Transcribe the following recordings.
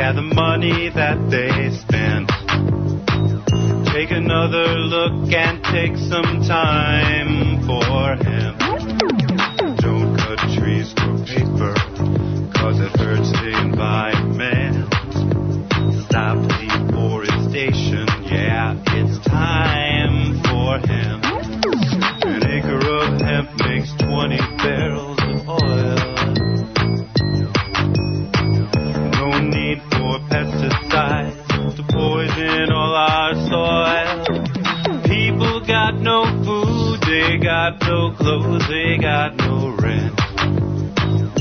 Yeah, the money that they spent. Take another look and take some time for hemp. Don't cut trees for paper, 'cause it hurts the environment. Stop deforestation, yeah, it's time for hemp. An acre of hemp makes 20 barrels of oil. No need for pesticides to poison all our soil. People got no food, they got no clothes, they got no rent.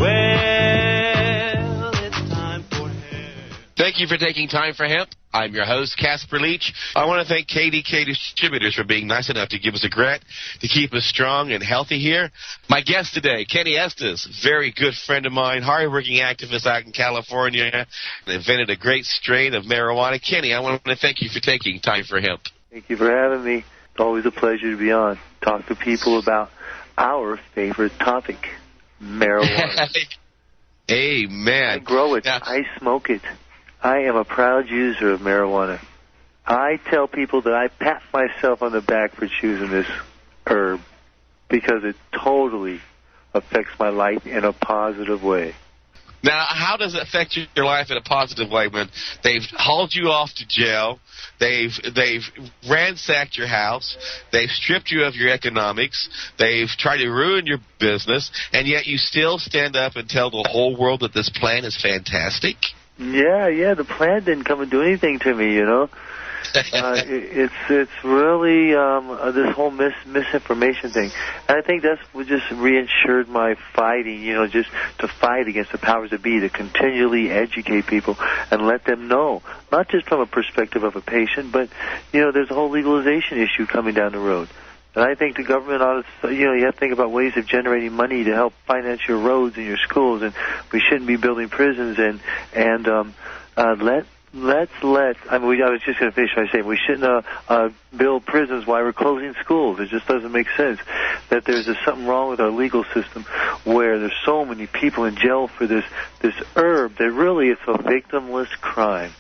Well, it's time for hemp. Thank you for taking time for hemp. I'm your host, Casper Leitch. I want to thank KDK Distributors for being nice enough to give us a grant to keep us strong and healthy here. My guest today, Kenny Estes, very good friend of mine, hard-working activist out in California, and invented a great strain of marijuana. Kenny, I want to thank you for taking time for hemp. Thank you for having me. It's always a pleasure to be on. Talk to people about our favorite topic, marijuana. Amen. I grow it. Now, I smoke it. I am a proud user of marijuana. I tell people that I pat myself on the back for choosing this herb because it totally affects my life in a positive way. Now, how does it affect your life in a positive way when they've hauled you off to jail, they've ransacked your house, they've stripped you of your economics, they've tried to ruin your business, and yet you still stand up and tell the whole world that this plan is fantastic? Yeah, the plant didn't come and do anything to me, you know. It's really this whole misinformation thing. And I think that's what just reinsured my fighting, you know, just to fight against the powers that be, to continually educate people and let them know, not just from a perspective of a patient, but, you know, there's a whole legalization issue coming down the road. And I think the government ought to, you know, you have to think about ways of generating money to help finance your roads and your schools, and we shouldn't be building prisons I was just going to finish by saying we shouldn't build prisons while we're closing schools. It just doesn't make sense that there's something wrong with our legal system where there's so many people in jail for this herb that really it's a victimless crime.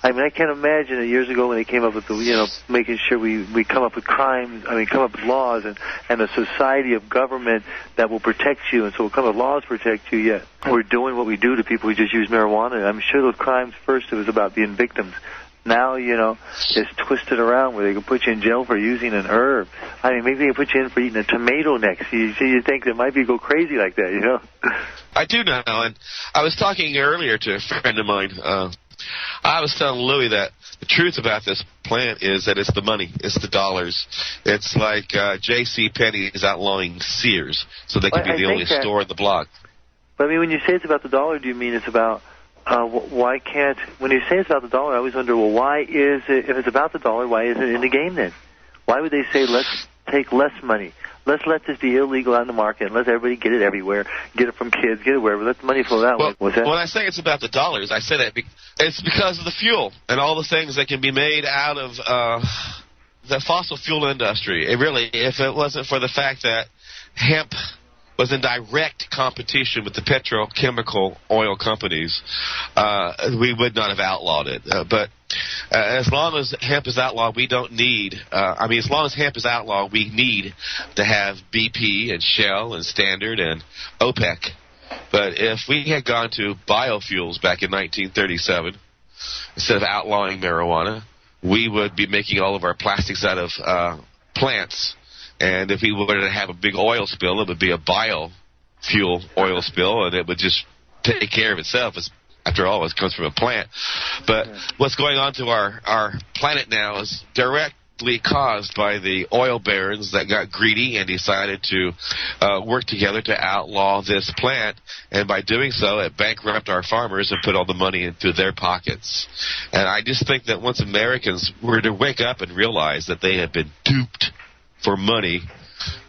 I mean, I can't imagine that years ago when they came up with the, you know, making sure we come up with come up with laws and a society of government that will protect you, and so we'll come up with laws to protect you, yet we're doing what we do to people who just use marijuana. I'm sure those crimes, first it was about being victims. Now, you know, it's twisted around where they can put you in jail for using an herb. I mean, maybe they can put you in for eating a tomato next. You think that might be go crazy like that, you know? I do know, and I was talking earlier to a friend of mine. I was telling Louie that the truth about this plant is that it's the money, it's the dollars. It's like J.C. Penney is outlawing Sears, so they can be the only store in the block. But I mean, when you say it's about the dollar, do you mean it's about why can't? When you say it's about the dollar, I always wonder, well, why is it? If it's about the dollar, why isn't it in the game then? Why would they say let's take less money? Let's let this be illegal out in the market and let everybody get it everywhere, get it from kids, get it wherever, let the money flow that way. What's that? When I say it's about the dollars, I say that it's because of the fuel and all the things that can be made out of the fossil fuel industry. It really, if it wasn't for the fact that hemp was in direct competition with the petrochemical oil companies, we would not have outlawed it. But as long as hemp is outlawed, we don't need, as long as hemp is outlawed, we need to have BP and Shell and Standard and OPEC. But if we had gone to biofuels back in 1937, instead of outlawing marijuana, we would be making all of our plastics out of plants. And if we were to have a big oil spill, it would be a biofuel oil spill, and it would just take care of itself. After all, it comes from a plant. But what's going on to our planet now is directly caused by the oil barons that got greedy and decided to work together to outlaw this plant. And by doing so, it bankrupted our farmers and put all the money into their pockets. And I just think that once Americans were to wake up and realize that they have been duped for money,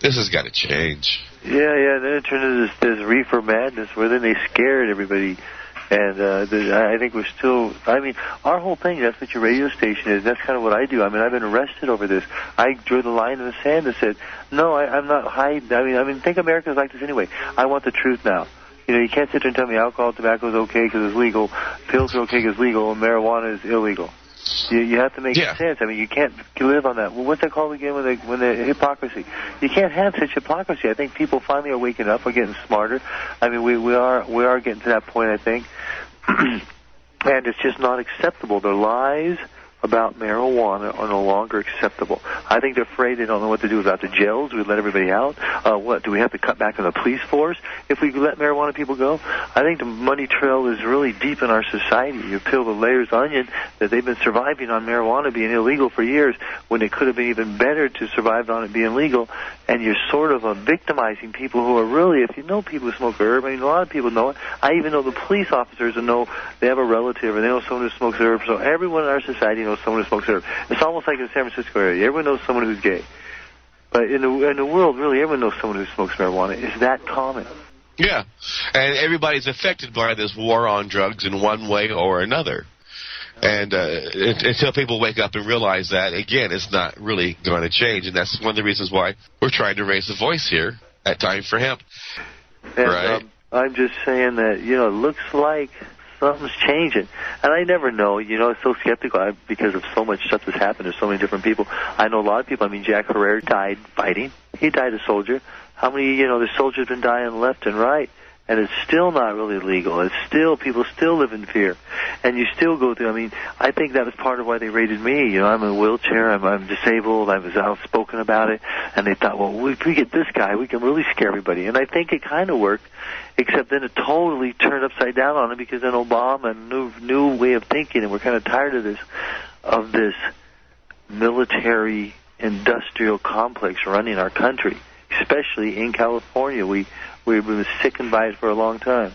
this has got to change. Yeah, then it turned into this reefer madness where then they scared everybody. And I think we're still, our whole thing, that's what your radio station is. That's kind of what I do. I've been arrested over this. I drew the line in the sand and said, no, I'm not hiding. Think Americans like this anyway. I want the truth now. You can't sit there and tell me alcohol, tobacco is okay because it's legal, pills are okay because it's legal, and marijuana is illegal. You have to make sense. I mean, you can't live on that. Well, what's that called again? When the hypocrisy. You can't have such hypocrisy. I think people finally are waking up. We're getting smarter. I mean, we are getting to that point, I think. And it's just not acceptable. Their lies about marijuana are no longer acceptable. I think they're afraid they don't know what to do about the jails. Do we let everybody out? What, do we have to cut back on the police force if we let marijuana people go? I think the money trail is really deep in our society. You peel the layers onion that they've been surviving on marijuana being illegal for years when it could have been even better to survive on it being legal, and you're sort of victimizing people who are really, if you know people who smoke herb, I mean, a lot of people know it. I even know the police officers who know they have a relative or they know someone who smokes herb, so everyone in our society knows someone who smokes herb. It's almost like in the San Francisco area. Everyone knows someone who's gay. But in the world, really, everyone knows someone who smokes marijuana. It's that common. Yeah, and everybody's affected by this war on drugs in one way or another. And until people wake up and realize that, again, it's not really going to change. And that's one of the reasons why we're trying to raise the voice here at Time for Hemp. And, right? I'm just saying that, it looks like something's changing. And I never know. It's so skeptical because of so much stuff that's happened. There's so many different people. I know a lot of people. I mean, Jack Herrera died fighting. He died a soldier. How many, the soldiers been dying left and right. And it's still not really legal. It's still, people still live in fear. And you still go through, I mean, I think that was part of why they raided me. I'm in a wheelchair, I'm disabled, I was outspoken about it. And they thought, well, if we get this guy, we can really scare everybody. And I think it kind of worked, except then it totally turned upside down on it because then Obama, new way of thinking, and we're kind of tired of this military industrial complex running our country, especially in California. We've been sickened by it for a long time.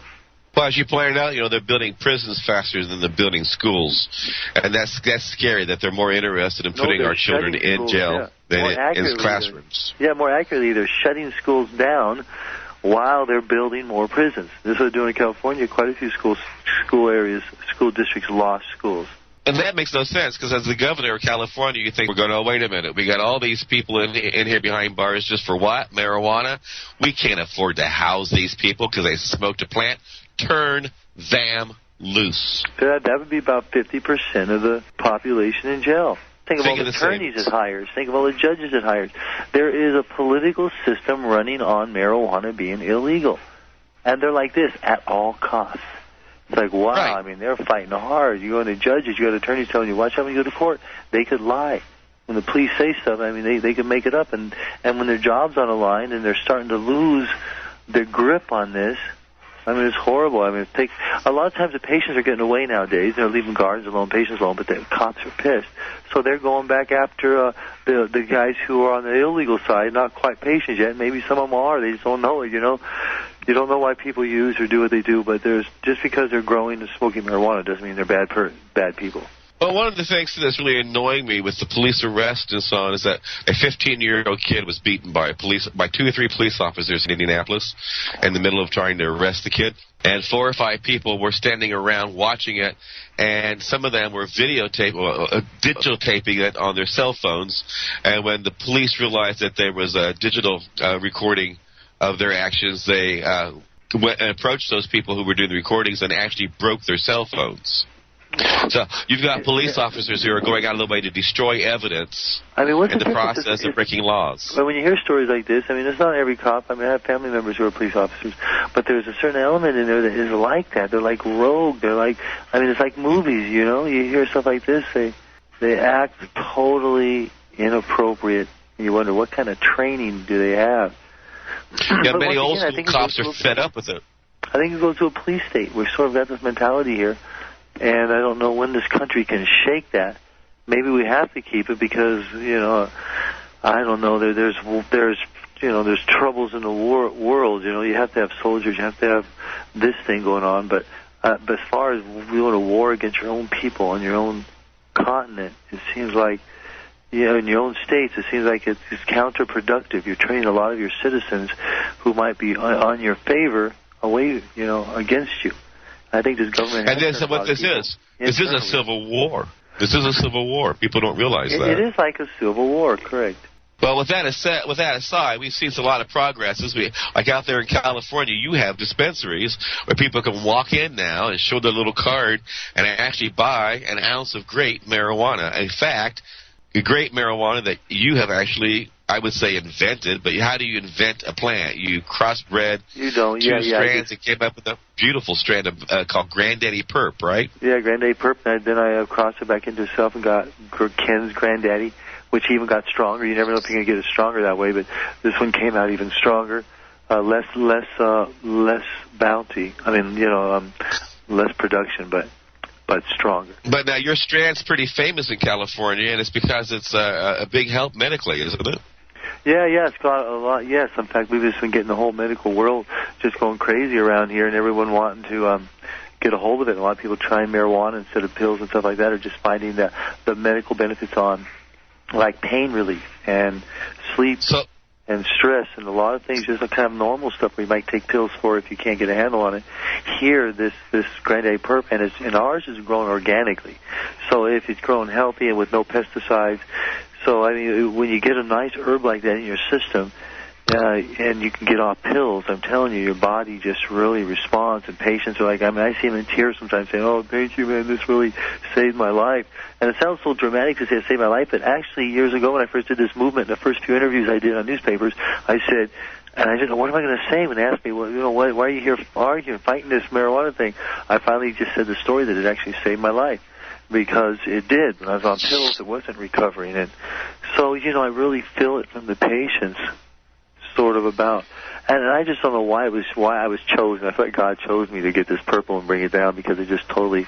Well, as you pointed out, they're building prisons faster than they're building schools. And that's scary that they're more interested in putting our children in jail than in classrooms. More accurately, they're shutting schools down while they're building more prisons. This is what they're doing in California. Quite a few school districts lost schools. And that makes no sense, because as the governor of California, you think we're going, oh, wait a minute, we got all these people in here behind bars just for what? Marijuana? We can't afford to house these people because they smoked a plant. Turn them loose. That would be about 50% of the population in jail. Think of all the attorneys it hires. Think of all the judges it hires. There is a political system running on marijuana being illegal. And they're like this, at all costs. It's like, wow, right. I mean, they're fighting hard. You go into judges, you got attorneys telling you, watch out when you go to court. They could lie. When the police say stuff, I mean, they could make it up. And when their job's on the line and they're starting to lose their grip on this, I mean, it's horrible. I mean, a lot of times the patients are getting away nowadays. They're leaving guards alone, patients alone, but the cops are pissed. So they're going back after the guys who are on the illegal side, not quite patients yet. Maybe some of them are. They just don't know it, You don't know why people use or do what they do, but just because they're growing and smoking marijuana doesn't mean they're bad people. Well, one of the things that's really annoying me with the police arrest and so on is that a 15-year-old kid was beaten by 2 or 3 police officers in Indianapolis in the middle of trying to arrest the kid. And 4 or 5 people were standing around watching it, and some of them were digital taping it on their cell phones. And when the police realized that there was a digital recording of their actions, they went and approached those people who were doing the recordings and actually broke their cell phones. So you've got police officers who are going out of the way to destroy evidence in the process of breaking laws. But when you hear stories like this, I mean, it's not every cop. I mean, I have family members who are police officers, but there's a certain element in there that is like that. They're like rogue. They're like, I mean, it's like movies, You hear stuff like this, they act totally inappropriate, and you wonder what kind of training do they have. Yeah, many old school cops are fed up with it. I think it goes to a police state. We've sort of got this mentality here, and I don't know when this country can shake that. Maybe we have to keep it because, I don't know. There's troubles in the world. You have to have soldiers. You have to have this thing going on. But as far as we go to war against your own people on your own continent, it seems like, in your own states, it seems like it's counterproductive. You're training a lot of your citizens who might be on your favor away, against you. I think this government. And then what this is a civil war. This is a civil war. People don't realize that. It is like a civil war, correct. Well, with that aside, we've seen a lot of progress. Like out there in California, you have dispensaries where people can walk in now and show their little card and actually buy an ounce of great marijuana. In fact, the great marijuana that you have actually, I would say, invented. But how do you invent a plant? You crossbred two strands and came up with a beautiful strand of called Granddaddy Perp, right? Yeah, Granddaddy Perp. And then I crossed it back into itself and got Ken's Granddaddy, which even got stronger. You never know if you're going to get it stronger that way, but this one came out even stronger. Less bounty. I mean, less production, but stronger. But now your strand's pretty famous in California, and it's because it's a big help medically, isn't it? Yeah, it's got a lot. Yes, in fact, we've just been getting the whole medical world just going crazy around here, and everyone wanting to get a hold of it. A lot of people trying marijuana instead of pills and stuff like that, or just finding the medical benefits on, like pain relief and sleep and stress and a lot of things, just kind of normal stuff we might take pills for if you can't get a handle on it. Here, this Granddaddy Perp, and ours is grown organically. So if it's grown healthy and with no pesticides, so I mean, when you get a nice herb like that in your system, and you can get off pills, I'm telling you, your body just really responds. And patients are like, I mean, I see them in tears sometimes saying, "Oh, thank you, man, this really saved my life." And it sounds so dramatic to say it saved my life, but actually years ago when I first did this movement, the first few interviews I did on newspapers, I said, and I didn't know, what am I going to say when they asked me, well, why are you here arguing, fighting this marijuana thing? I finally just said the story that it actually saved my life. Because it did. When I was on pills, it wasn't recovering. And so, I really feel it from the patients, sort of about. And I just don't know why I was chosen. I thought God chose me to get this purple and bring it down, because it just totally,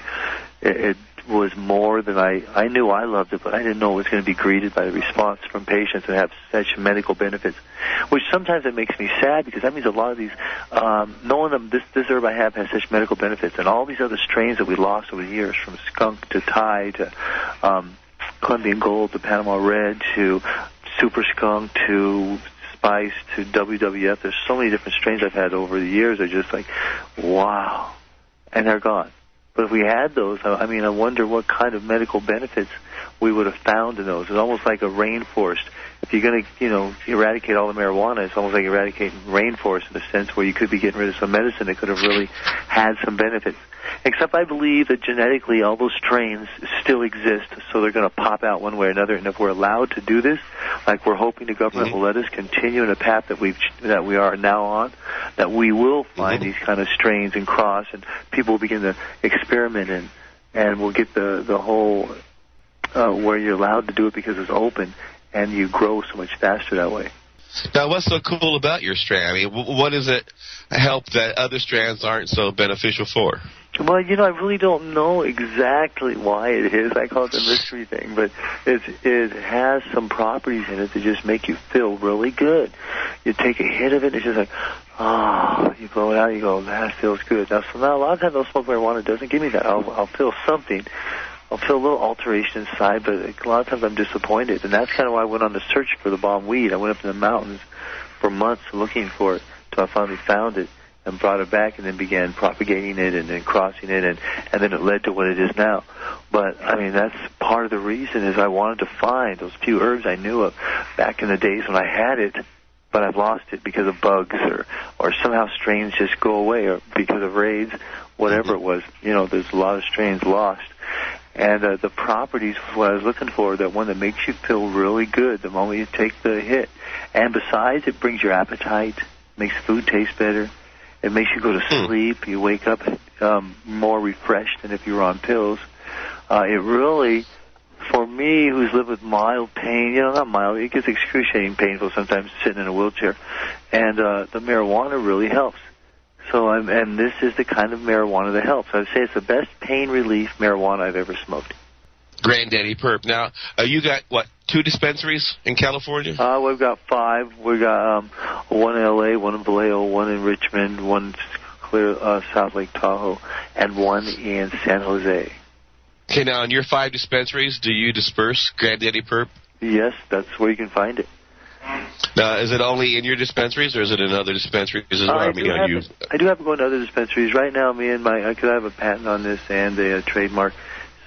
it was more than I knew I loved it, but I didn't know it was going to be greeted by the response from patients and have such medical benefits, which sometimes it makes me sad, because that means a lot of these, knowing them, this herb I have has such medical benefits, and all these other strains that we lost over the years, from skunk to Thai to Colombian Gold to Panama Red to Super Skunk to Spice to WWF. There's so many different strains I've had over the years. They're just like, wow, and they're gone. But if we had those, I mean, I wonder what kind of medical benefits we would have found in those. It's almost like a rainforest. If you're going to, eradicate all the marijuana, it's almost like eradicating rainforest in a sense, where you could be getting rid of some medicine that could have really had some benefits. Except I believe that genetically all those strains still exist, so they're going to pop out one way or another. And if we're allowed to do this, like we're hoping the government will let us continue in a path that we are now on, that we will find these kind of strains and cross, and people will begin to experiment and we'll get the whole where you're allowed to do it because it's open, and you grow so much faster that way. Now, what's so cool about your strand? I mean, what does it help that other strands aren't so beneficial for? Well, I really don't know exactly why it is. I call it the mystery thing, but it has some properties in it that just make you feel really good. You take a hit of it, it's just like, you blow it out, you go, that feels good. Now, a lot of times I'll smoke marijuana, it doesn't give me that. I'll feel something. I'll feel a little alteration inside, but a lot of times I'm disappointed. And that's kind of why I went on the search for the bomb weed. I went up in the mountains for months looking for it until I finally found it and brought it back, and then began propagating it and then crossing it, and then it led to what it is now. But, I mean, that's part of the reason is I wanted to find those few herbs I knew of back in the days when I had it, but I've lost it because of bugs or somehow strains just go away, or because of raids, whatever it was. There's a lot of strains lost. And the properties was what I was looking for, that one that makes you feel really good the moment you take the hit. And besides, it brings your appetite, makes food taste better. It makes you go to sleep. You wake up more refreshed than if you were on pills. It really, for me, who's lived with mild pain, not mild, it gets excruciating painful sometimes sitting in a wheelchair. And the marijuana really helps. So, and this is the kind of marijuana that helps. I would say it's the best pain relief marijuana I've ever smoked. Granddaddy Perp. Now, you got, 2 dispensaries in California? We've got 5. We've got one in L.A., one in Vallejo, one in Richmond, one clear South Lake Tahoe, and one in San Jose. Okay, now, in your 5 dispensaries, do you disperse Granddaddy Perp? Yes, that's where you can find it. Now, is it only in your dispensaries, or is it in other dispensaries as well? I do have to go into other dispensaries. Right now, because I have a patent on this and a trademark,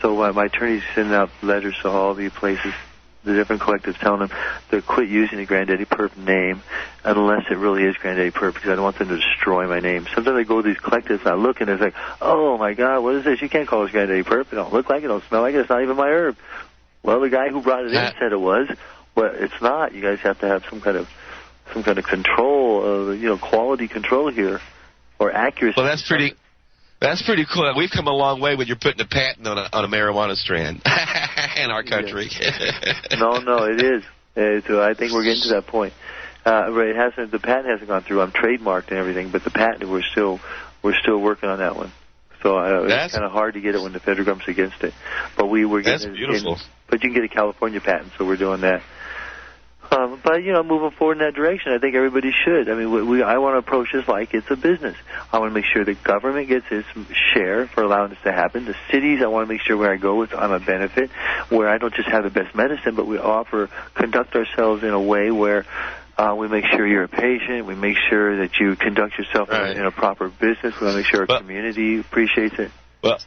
so my attorney's sending out letters to all the places the different collectives telling them to quit using the Granddaddy Perp name unless it really is Granddaddy Perp, because I don't want them to destroy my name. Sometimes I go to these collectives and I look and it's like, oh my God, what is this? You can't call this Granddaddy Perp. It don't look like it, don't smell like it. It's not even my herb. Well, the guy who brought it in said it was. Well, it's not. You guys have to have some kind of control, quality control here, or accuracy. Well, that's pretty cool. We've come a long way when you're putting a patent on a marijuana strand in our country. No, it is. I think we're getting to that point. It hasn't. The patent hasn't gone through. I'm trademarked and everything, but the patent we're still working on that one. So it's kind of hard to get it when the federal government's against it. But we're getting. That's beautiful. But you can get a California patent, so we're doing that. But moving forward in that direction, I think everybody should. I mean, I want to approach this like it's a business. I want to make sure the government gets its share for allowing this to happen. The cities, I want to make sure where I go, I'm a benefit, where I don't just have the best medicine, but we conduct ourselves in a way where we make sure you're a patient. We make sure that you conduct yourself in a proper business. We want to make sure our community appreciates it. Well,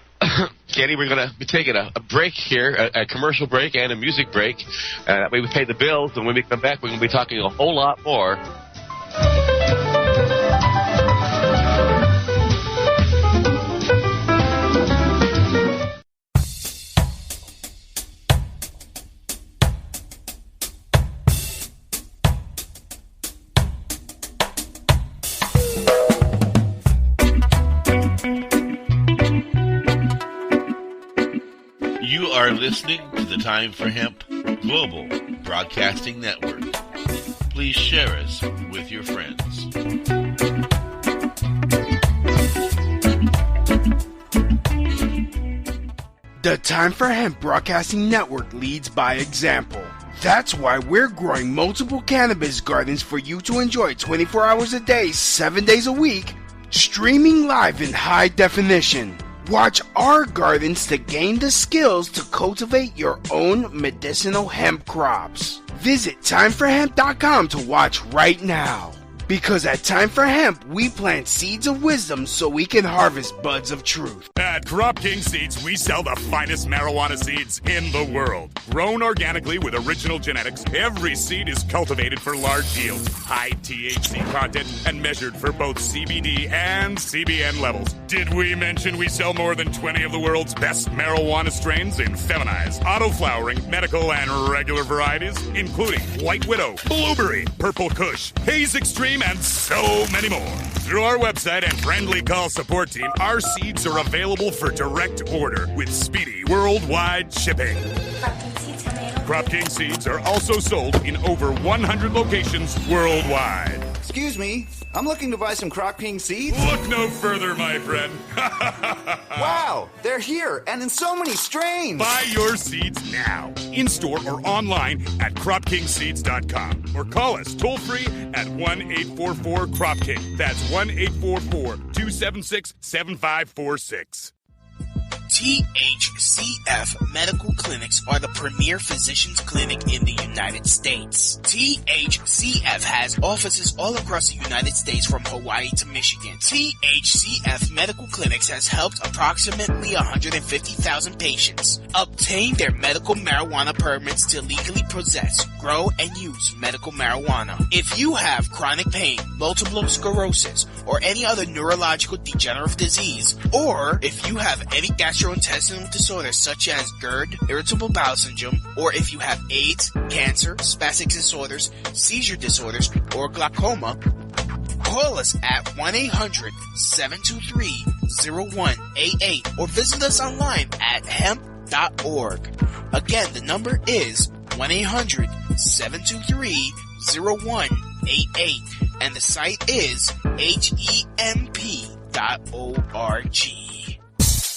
Kenny, we're going to be taking a break here, a commercial break and a music break. That way we pay the bills, and when we come back, we're going to be talking a whole lot more. You are listening to the Time for Hemp Global Broadcasting Network. Please share us with your friends. The Time for Hemp Broadcasting Network leads by example. That's why we're growing multiple cannabis gardens for you to enjoy 24 hours a day, 7 days a week, streaming live in high definition. Watch our gardens to gain the skills to cultivate your own medicinal hemp crops. Visit timeforhemp.com to watch right now. Because at Time for Hemp, we plant seeds of wisdom so we can harvest buds of truth. At Crop King Seeds, we sell the finest marijuana seeds in the world. Grown organically with original genetics, every seed is cultivated for large yields, high THC content, and measured for both CBD and CBN levels. Did we mention we sell more than 20 of the world's best marijuana strains in feminized, auto-flowering, medical, and regular varieties, including White Widow, Blueberry, Purple Kush, Haze Extreme, and so many more. Through our website and friendly call support team, our seeds are available for direct order with speedy worldwide shipping. Crop King Seeds are also sold in over 100 locations worldwide. Excuse me, I'm looking to buy some Crop King seeds. Look no further, my friend. Wow, they're here and in so many strains. Buy your seeds now, in-store or online at CropKingSeeds.com. Or call us toll-free at 1-844-CROP-KING. That's 1-844-276-7546. THCF Medical Clinics are the premier physicians clinic in the United States. THCF has offices all across the United States from Hawaii to Michigan. THCF Medical Clinics has helped approximately 150,000 patients obtain their medical marijuana permits to legally possess, grow, and use medical marijuana. If you have chronic pain, multiple sclerosis, or any other neurological degenerative disease, or if you have any gastrointestinal disorders such as GERD, irritable bowel syndrome, or if you have AIDS, cancer, spastic disorders, seizure disorders, or glaucoma, call us at 1-800-723-0188 or visit us online at hemp.org. Again, the number is 1-800-723-0188 and the site is hemp.org.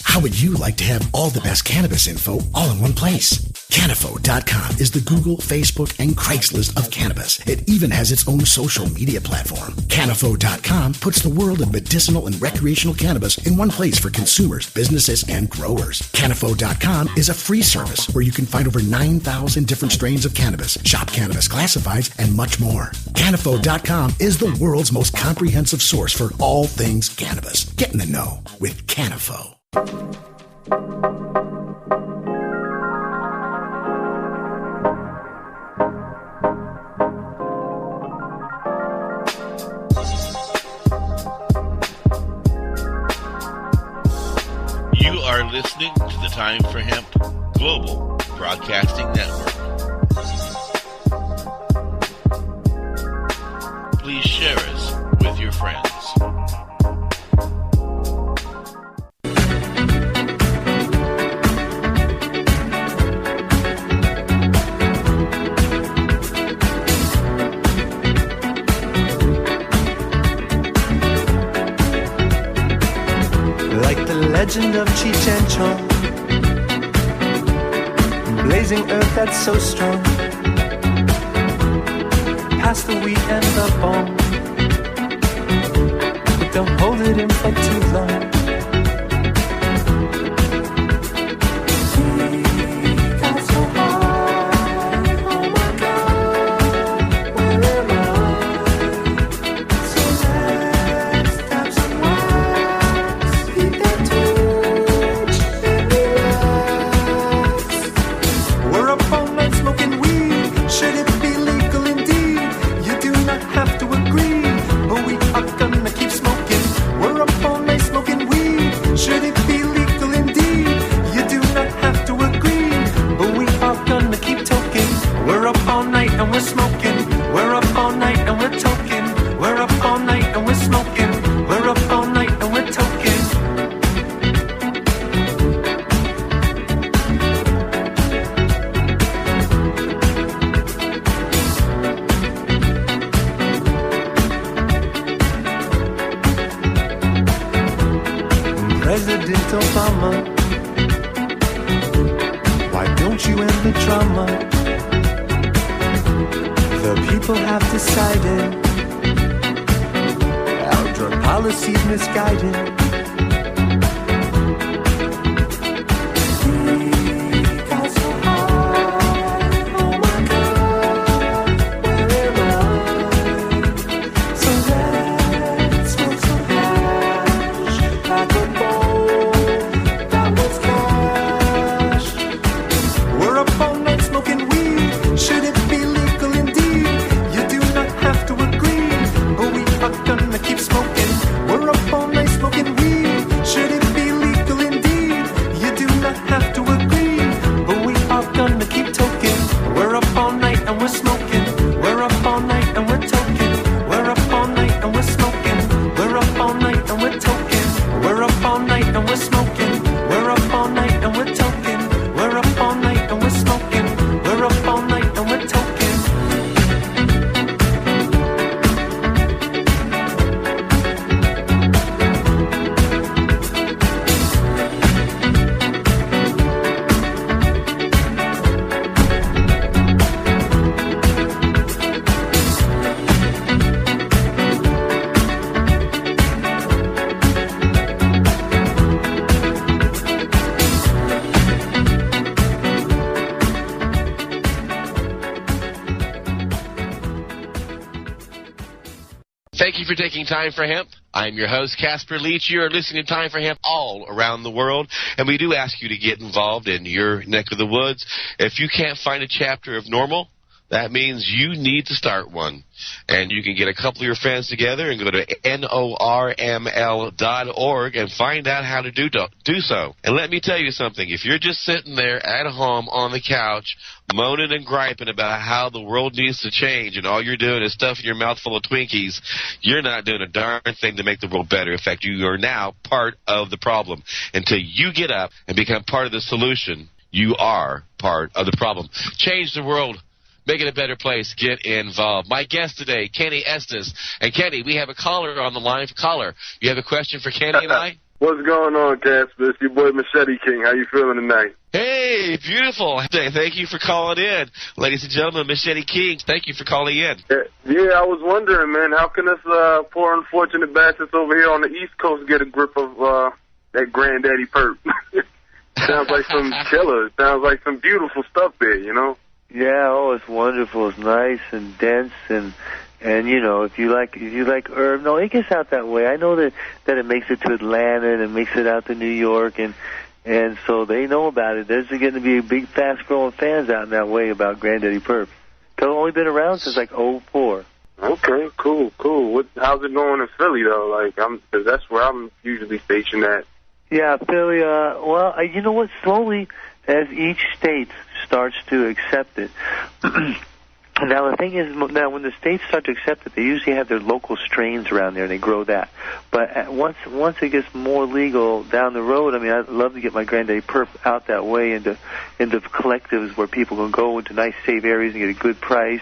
How would you like to have all the best cannabis info all in one place? Canafo.com is the Google, Facebook, and Craigslist of cannabis. It even has its own social media platform. Canafo.com puts the world of medicinal and recreational cannabis in one place for consumers, businesses, and growers. Canafo.com is a free service where you can find over 9,000 different strains of cannabis, shop cannabis classifieds, and much more. Canafo.com is the world's most comprehensive source for all things cannabis. Get in the know with Canafo. listening to the Time for Hemp Global Broadcasting Network. Please share us with your friends. Like the legend of Cheech and Chong, blazing earth that's so strong, past the wheat and the bone, but don't hold it in for too long. Thank you for taking Time for Hemp. I'm your host, Casper Leitch. You are listening to Time for Hemp all around the world, and we do ask you to get involved in your neck of the woods. If you can't find a chapter of Normal, that means you need to start one. And you can get a couple of your friends together and go to norml.org and find out how to do so. And let me tell you something. If you're just sitting there at home on the couch moaning and griping about how the world needs to change and all you're doing is stuffing your mouth full of Twinkies, you're not doing a darn thing to make the world better. In fact, you are now part of the problem. Until you get up and become part of the solution, you are part of the problem. Change the world. Make it a better place. Get involved. My guest today, Kenny Estes. And Kenny, we have a caller on the line. Caller, you have a question for Kenny and I? What's going on, Casper? It's your boy Machete King. How you feeling tonight? Hey, beautiful. Thank you for calling in. Ladies and gentlemen, Machete King, thank you for calling in. Yeah, I was wondering, man, how can us poor unfortunate bastards over here on the East Coast get a grip of that granddaddy perp? Sounds like some killer. Sounds like some beautiful stuff there, you know? Yeah, oh, it's wonderful. It's nice and dense, and you know, if you like herb, no, it gets out that way. I know that it makes it to Atlanta and it makes it out to New York, and so they know about it. There's going to be big, fast-growing fans out in that way about Granddaddy Perp. It's only been around since like '04. Okay, cool. How's it going in Philly though? Like, because that's where I'm usually stationed at. Yeah, Philly, you know what? Slowly, as each state starts to accept it. Now, the thing is, now when the states start to accept it, they usually have their local strains around there, and they grow that. But once it gets more legal down the road, I mean, I'd love to get my Granddaddy Perp out that way into collectives where people can go into nice, safe areas and get a good price.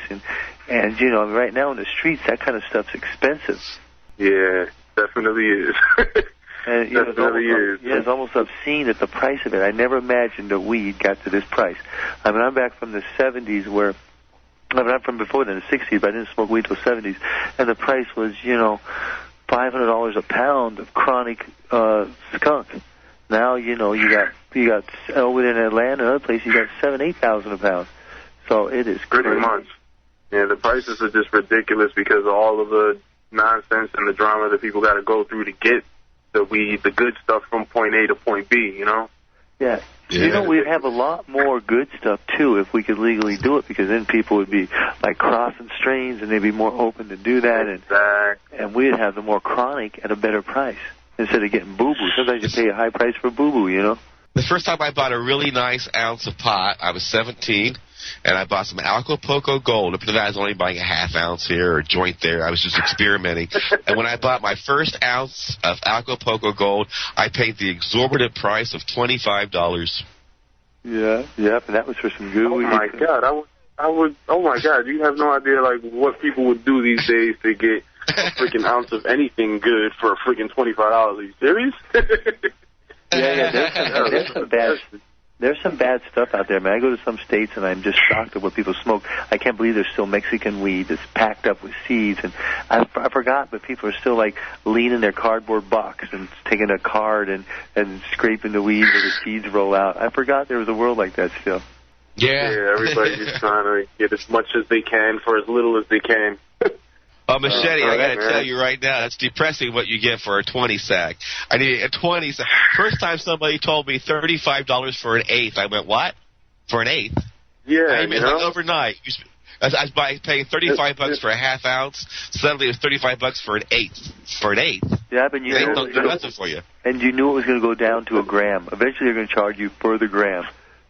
And you know, right now in the streets, that kind of stuff's expensive. Yeah, definitely is. And, it's almost obscene at the price of it. I never imagined that weed got to this price. I mean, I'm back from the 70s where... I mean, I'm from before then, the 60s, but I didn't smoke weed till the 70s. And the price was, $500 a pound of chronic skunk. Now, you got over in Atlanta and other places, you got $7,000-8,000 a pound. So it is crazy. Pretty much. Yeah, the prices are just ridiculous because of all of the nonsense and the drama that people got to go through to get the weed, the good stuff from point A to point B, you know? Yeah. We'd have a lot more good stuff, too, if we could legally do it, because then people would be, like, crossing strains, and they'd be more open to do that, and we'd have the more chronic at a better price, instead of getting boo-boo. Sometimes you pay a high price for boo-boo, you know? The first time I bought a really nice ounce of pot, I was 17, and I bought some Acapulco Gold. Up to that, I was only buying a half ounce here or a joint there. I was just experimenting. And when I bought my first ounce of Acapulco Gold, I paid the exorbitant price of $25. Yeah, and that was for some good weed. Oh my God, oh my God, you have no idea like what people would do these days to get a freaking ounce of anything good for a freaking $25. Are you serious? There's some bad stuff out there, man. I go to some states and I'm just shocked at what people smoke. I can't believe there's still Mexican weed that's packed up with seeds. And I forgot, but people are still like leaning their cardboard box and taking a card and scraping the weed where the seeds roll out. I forgot there was a world like that still. Yeah, everybody's just trying to get as much as they can for as little as they can. Machete, I got to tell you right now, it's depressing what you get for a 20 sack. I need a 20 sack. First time somebody told me $35 for an eighth, I went, what? For an eighth? Yeah, I mean, like overnight. I was paying $35 for a half ounce. Suddenly it was $35 for an eighth. For an eighth. Yeah, but you know, do nothing for you. And you knew it was going to go down to a gram. Eventually they're going to charge you for the gram.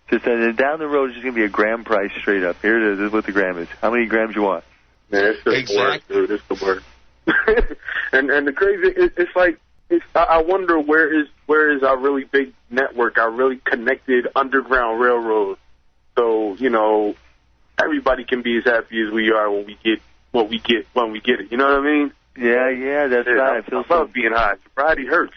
Just down the road, it's just going to be a gram price straight up. Here it is. This is what the gram is. How many grams you want? Man, it's just work, dude. It's the work. and the crazy, it's like, I wonder where is our really big network, our really connected underground railroad. So, everybody can be as happy as we are when we get what we get when we get it. You know what I mean? Yeah, that's right. I love being high. Sobriety hurts.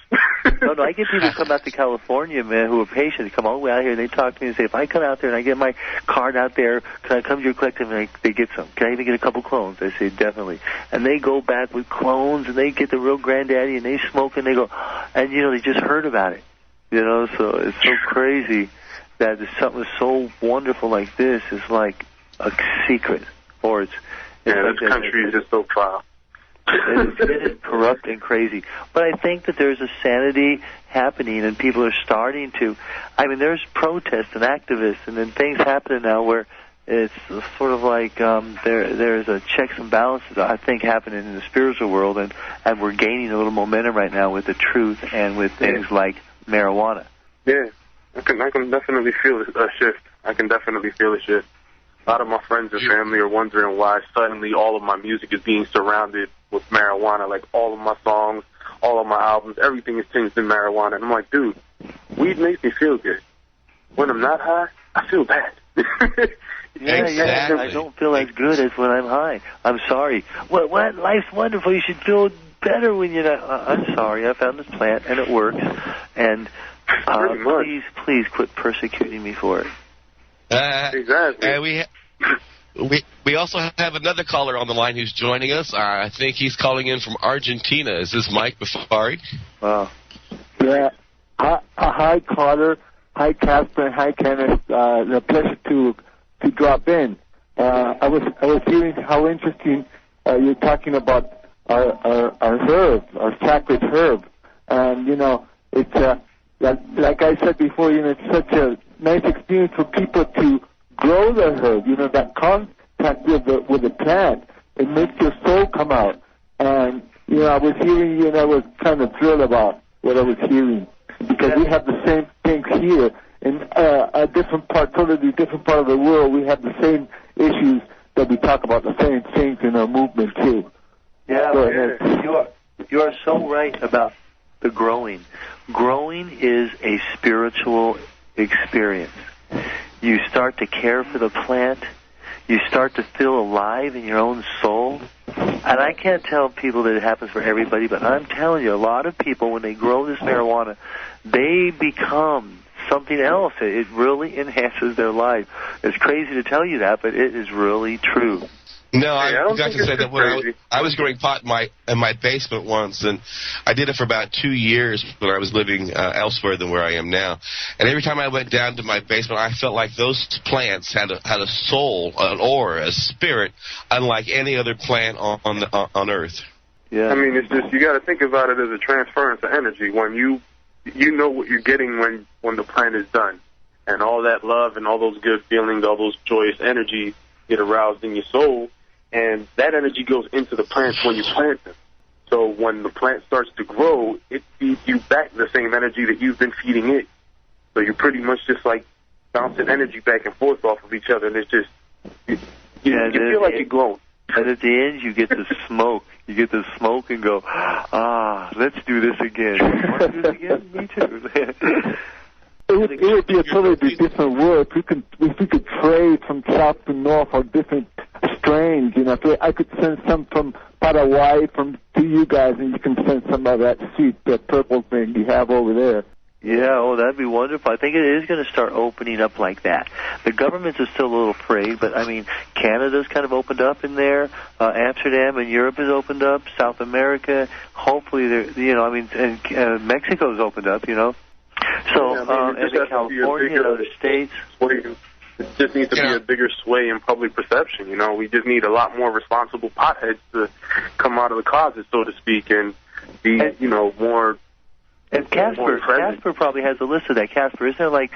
No, I get people come out to California, man, who are patient. They come all the way out here, and they talk to me and say, if I come out there and I get my card out there, can I come to your collective? And they get some. Can I even get a couple clones? I say, definitely. And they go back with clones, and they get the real granddaddy, and they smoke, and they go, and, they just heard about it. So it's so crazy that something so wonderful like this is like a secret. Or it's this like country is just so proud. It is corrupt and crazy. But I think that there's a sanity happening, and people are starting to... I mean, there's protests and activists, and then things happening now where it's sort of like there's a checks and balances, I think, happening in the spiritual world, and we're gaining a little momentum right now with the truth and with things like marijuana. Yeah, I can definitely feel a shift. I can definitely feel a shift. A lot of my friends and family are wondering why suddenly all of my music is being surrounded with marijuana. Like all of my songs, all of my albums, everything is tinged in marijuana. And I'm like, dude, weed makes me feel good. When I'm not high, I feel bad. Yeah, I don't feel as good as when I'm high. I'm sorry. What? Life's wonderful. You should feel better when you're not. I'm sorry. I found this plant and it works. And please quit persecuting me for it. Exactly. And we also have another caller on the line who's joining us. I think he's calling in from Argentina. Is this Mike Bafari? Wow. Yeah. Hi, caller. Hi, Casper. Hi, Kenneth. A pleasure to drop in. I was hearing how interesting you're talking about our herb, our sacred herb, and it's like I said before, it's such a nice experience for people to grow the herb. That contact with the plant, it makes your soul come out. And I was hearing you, and I was kind of thrilled about what I was hearing. because we have the same things here in a different part, totally different part of the world. We have the same issues that we talk about, the same things in our movement too. Yeah, you are so right about the growing. Growing is a spiritual experience. You start to care for the plant. You start to feel alive in your own soul. And I can't tell people that it happens for everybody, but I'm telling you, a lot of people, when they grow this marijuana, they become something else. It really enhances their life. It's crazy to tell you that, but it is really true. No, I got to say that when I was growing pot in my basement once, and I did it for about 2 years when I was living elsewhere than where I am now. And every time I went down to my basement, I felt like those plants had a soul, an aura, a spirit, unlike any other plant on Earth. Yeah. I mean, it's just, you got to think about it as a transference of energy. When you know what you're getting when the plant is done, and all that love and all those good feelings, all those joyous energy get aroused in your soul. And that energy goes into the plants when you plant them. So when the plant starts to grow, it feeds you back the same energy that you've been feeding it. So you're pretty much just like bouncing energy back and forth off of each other. And it's just, you feel like you're glowing. And at the end, you get the smoke. You get the smoke and go, let's do this again. You want to do this again? Me too. It would be a totally different world if we could trade from south to north or different strains. You know, if I could send some from Paraguay to you guys, and you can send some of that sweet purple thing you have over there. Yeah, that'd be wonderful. I think it is going to start opening up like that. The governments are still a little afraid, but I mean, Canada's kind of opened up in there. Amsterdam and Europe has opened up. South America, hopefully, and Mexico's opened up. You know. So, and in California and other states. It just needs to be a bigger sway in public perception. You know, we just need a lot more responsible potheads to come out of the closet, so to speak, and be, more. And Casper probably has a list of that. Casper, isn't there like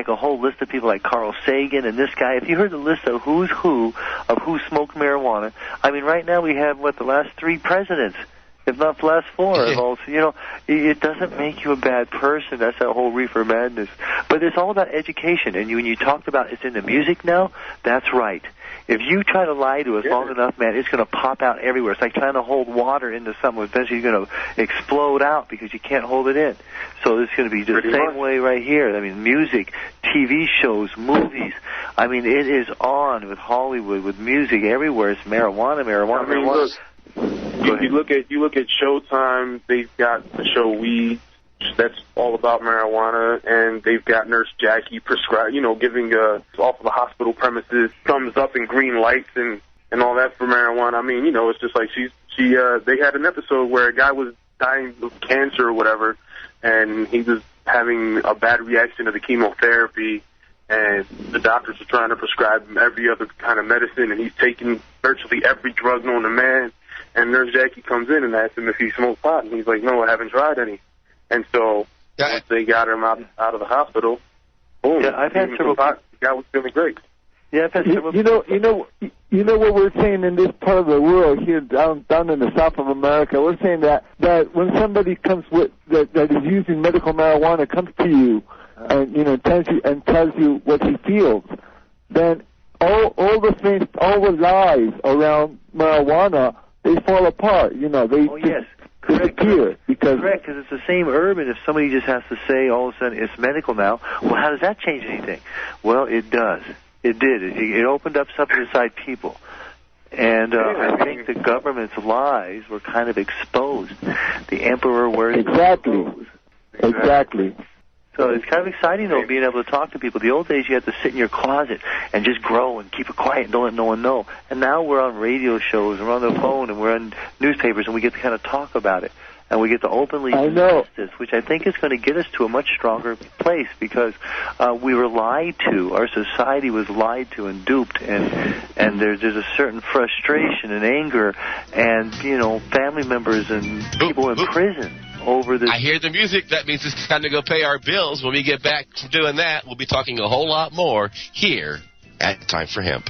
a whole list of people like Carl Sagan and this guy? If you heard the list of who's who smoked marijuana, I mean, right now we have, the last 3 presidents, if not the last 4. It doesn't make you a bad person. That's that whole reefer madness. But it's all about education. And when you talked about it's in the music now, that's right. If you try to lie to us long enough, man, it's going to pop out everywhere. It's like trying to hold water into something. Eventually you're going to explode out because you can't hold it in. So it's going to be the same way right here. I mean, music, TV shows, movies. I mean, it is on with Hollywood, with music everywhere. It's marijuana. I mean, look, you look at Showtime. They've got the show Weed. That's all about marijuana, and they've got Nurse Jackie giving off of the hospital premises thumbs up and green lights and all that for marijuana. I mean, it's just like they had an episode where a guy was dying of cancer or whatever, and he was having a bad reaction to the chemotherapy, and the doctors are trying to prescribe him every other kind of medicine, and he's taking virtually every drug known to man. And Nurse Jackie comes in and asks him if he smoked pot, and he's like, "No, I haven't tried any." And so once they got him out of the hospital, boom, I've had several. The guy was feeling great. Yeah, I've had several. You know what we're saying in this part of the world here down in the South of America. We're saying that when somebody comes with that is using medical marijuana comes to you and tells you what he feels, then all the things, all the lies around marijuana, they fall apart. Disappear because it's the same herb, and if somebody just has to say all of a sudden it's medical now, well, how does that change anything? Well, it does. It did. It opened up something inside people, and I think the government's lies were kind of exposed. The emperor wears exactly. So it's kind of exciting, though, being able to talk to people. The old days, you had to sit in your closet and just grow and keep it quiet and don't let no one know. And now we're on radio shows and we're on the phone and we're on newspapers and we get to kind of talk about it. And we get to openly discuss this, which I think is going to get us to a much stronger place because we were lied to. Our society was lied to and duped. And there's a certain frustration and anger and, family members and people in prison. Over this. I hear the music. That means it's time to go pay our bills. When we get back from doing that, we'll be talking a whole lot more here at Time for Hemp.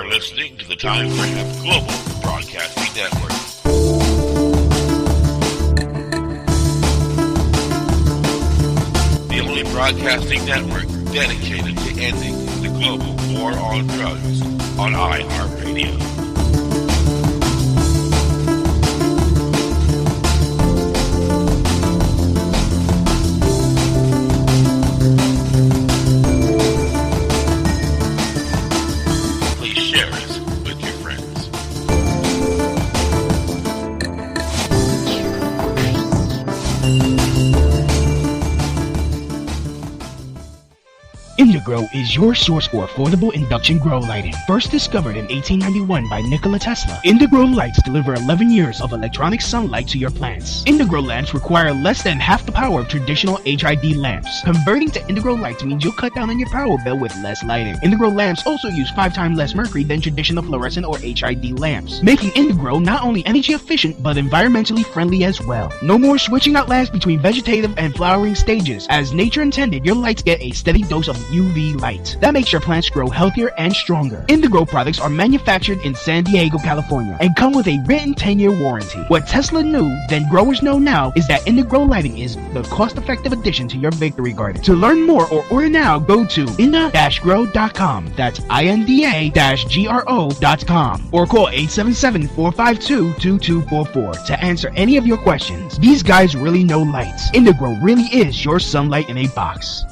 are listening to the Time for Hemp Global Broadcasting Network. The only broadcasting network dedicated to ending the global war on drugs on iHeartRadio. IndiGrow is your source for affordable induction grow lighting. First discovered in 1891 by Nikola Tesla, IndiGrow lights deliver 11 years of electronic sunlight to your plants. IndiGrow lamps require less than half the power of traditional HID lamps. Converting to IndiGrow lights means you'll cut down on your power bill with less lighting. IndiGrow lamps also use 5 times less mercury than traditional fluorescent or HID lamps, making IndiGrow not only energy efficient but environmentally friendly as well. No more switching out lamps between vegetative and flowering stages. As nature intended, your lights get a steady dose of UV light. That makes your plants grow healthier and stronger. IndiGrow products are manufactured in San Diego, California, and come with a written 10-year warranty. What Tesla knew, then growers know now, is that IndiGrow lighting is the cost-effective addition to your victory garden. To learn more or order now, go to inda-grow.com. That's INDA-GRO.com. Or call 877-452-2244 to answer any of your questions. These guys really know lights. IndiGrow really is your sunlight in a box.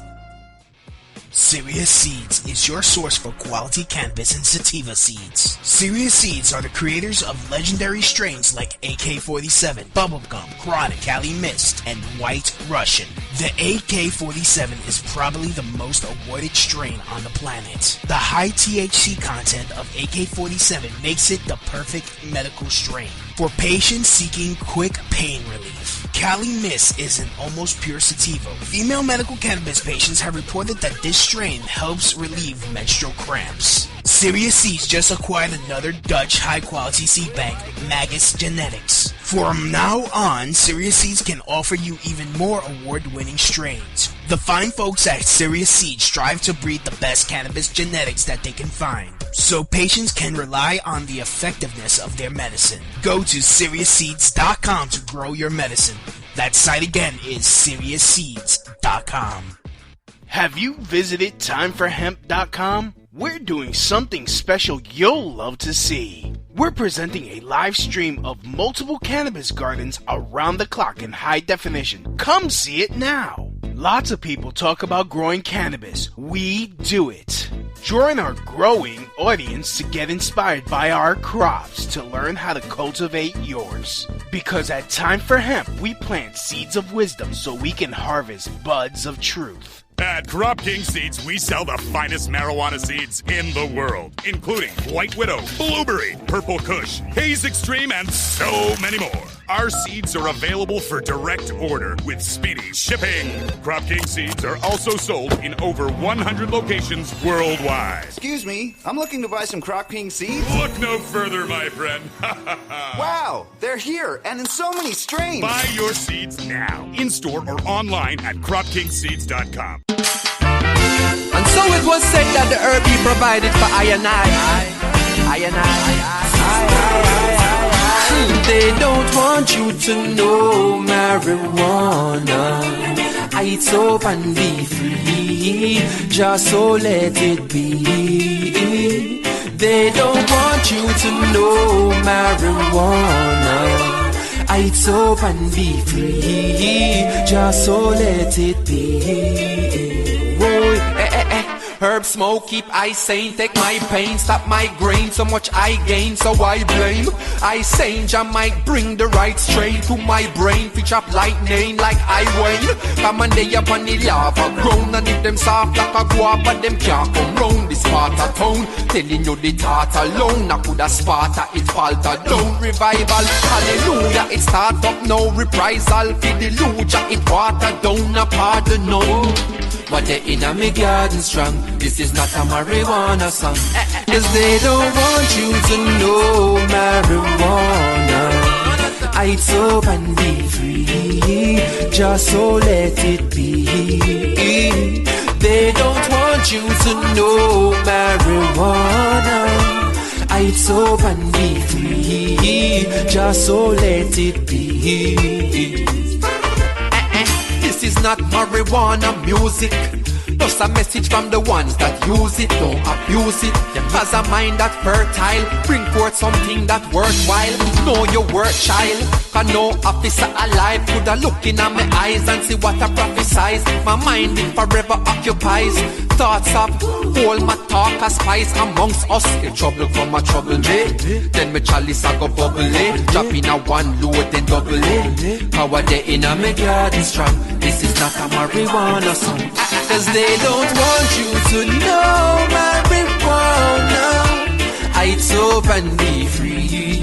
Serious Seeds is your source for quality cannabis and sativa seeds. Serious Seeds are the creators of legendary strains like AK-47, Bubblegum, Chronic, Cali Mist, and White Russian. The AK-47 is probably the most awarded strain on the planet. The high THC content of AK-47 makes it the perfect medical strain for patients seeking quick pain relief. Cali Mist is an almost pure sativa. Female medical cannabis patients have reported that this strain helps relieve menstrual cramps. Serious Seeds just acquired another Dutch high-quality seed bank, Magus Genetics. From now on, Serious Seeds can offer you even more award-winning strains. The fine folks at Serious Seeds strive to breed the best cannabis genetics that they can find, so patients can rely on the effectiveness of their medicine. Go to SeriousSeeds.com to grow your medicine. That site again is SeriousSeeds.com. Have you visited TimeForHemp.com? We're doing something special you'll love to see. We're presenting a live stream of multiple cannabis gardens around the clock in high definition. Come see it now. Lots of people talk about growing cannabis. We do it. Join our growing audience to get inspired by our crops to learn how to cultivate yours. Because at Time for Hemp, we plant seeds of wisdom so we can harvest buds of truth. At Crop King Seeds, we sell the finest marijuana seeds in the world, including White Widow, Blueberry, Purple Kush, Haze Extreme, and so many more. Our seeds are available for direct order with speedy shipping. Crop King Seeds are also sold in over 100 locations worldwide. Excuse me, I'm looking to buy some Crop King seeds. Look no further, my friend. Wow, they're here and in so many strains. Buy your seeds now, in-store or online at CropKingSeeds.com. And so it was said that the herb he provided for I and I. They don't want you to know marijuana. It's up and be free, just so let it be. They don't want you to know marijuana. It's up and be free, just so let it be. Whoa, Herb smoke, keep I sane, take my pain, stop my grain, so much I gain, so I blame. I sane, I might bring the right strain to my brain, pitch up lightning like I wane. Come and they up on the lava grown, and if them soft like a guava, them can't come round this part of town. Telling you the thought alone, I coulda Sparta, it falter down. Revival, hallelujah, it start up now, reprisal, for the lucha, it water down, a pardon no. But they in a me garden strong. This is not a marijuana song. Cause they don't want you to know marijuana. It's up and be free, just so let it be. They don't want you to know marijuana. Heights up and be free, just so let it be. This is not marijuana music, just a message from the ones that use it. Don't abuse it. Has a mind that fertile, bring forth something that worthwhile. Know your worth, child. Cause no officer alive could have look in at my eyes and see what I prophesize. My mind it forever occupies thoughts of all my talk a spice amongst us. If trouble come a trouble me, then me chalice I go bubble it. Drop in a one load then double it. Power there in a me garden strong. This is not a marijuana song. Cause they don't want you to know marijuana. Heights up and be free,